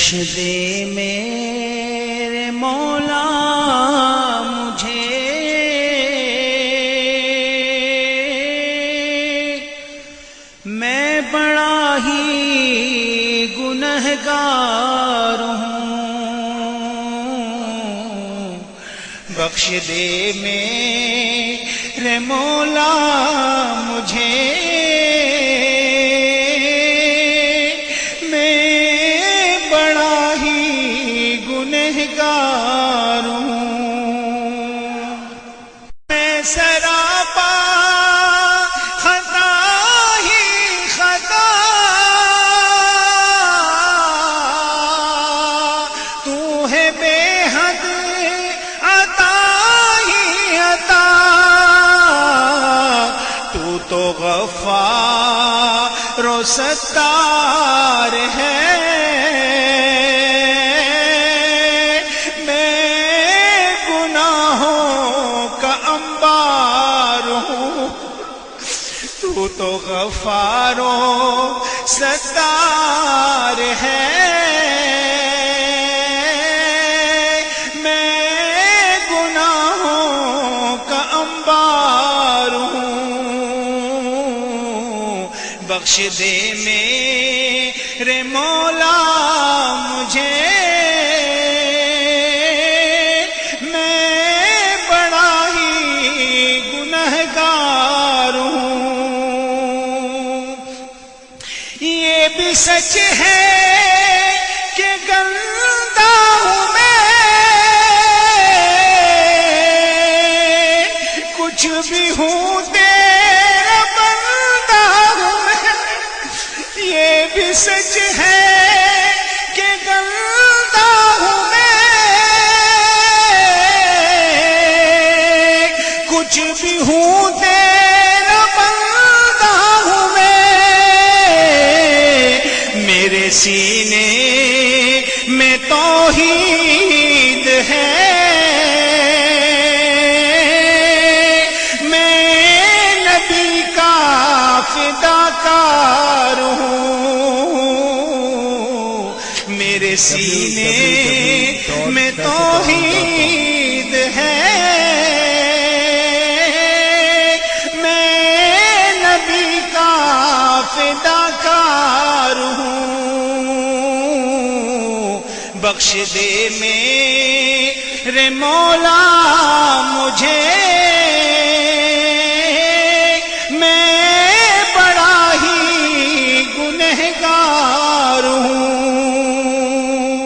بخش دے میرے مولا مجھے، میں بڑا ہی گنہگار ہوں۔ بخش دے میرے مولا مجھے، میں سراپا خطا ہی خطا، تو ہے بے حد عطا ہی عطا، تو غفار و ستار ہے، تو غفار و ستار ہے، میں گناہوں کا انبار ہوں۔ بخش دے میرے مولا مجھے، یہ بھی سچ ہے کہ گندا ہوں میں، کچھ بھی ہوں تیرا بندہ ہوں میں، یہ بھی سچ ہے کہ گندا ہوں میں، کچھ بھی ہوں تیرا بندہ ہوں میں، میرے سینے میں توحید ہے، میں نبی کا فداکار ہوں، میرے سینے میں توحید ہے، میں نبی کا فداکار ہوں۔ بخش دے میرے مولا مجھے،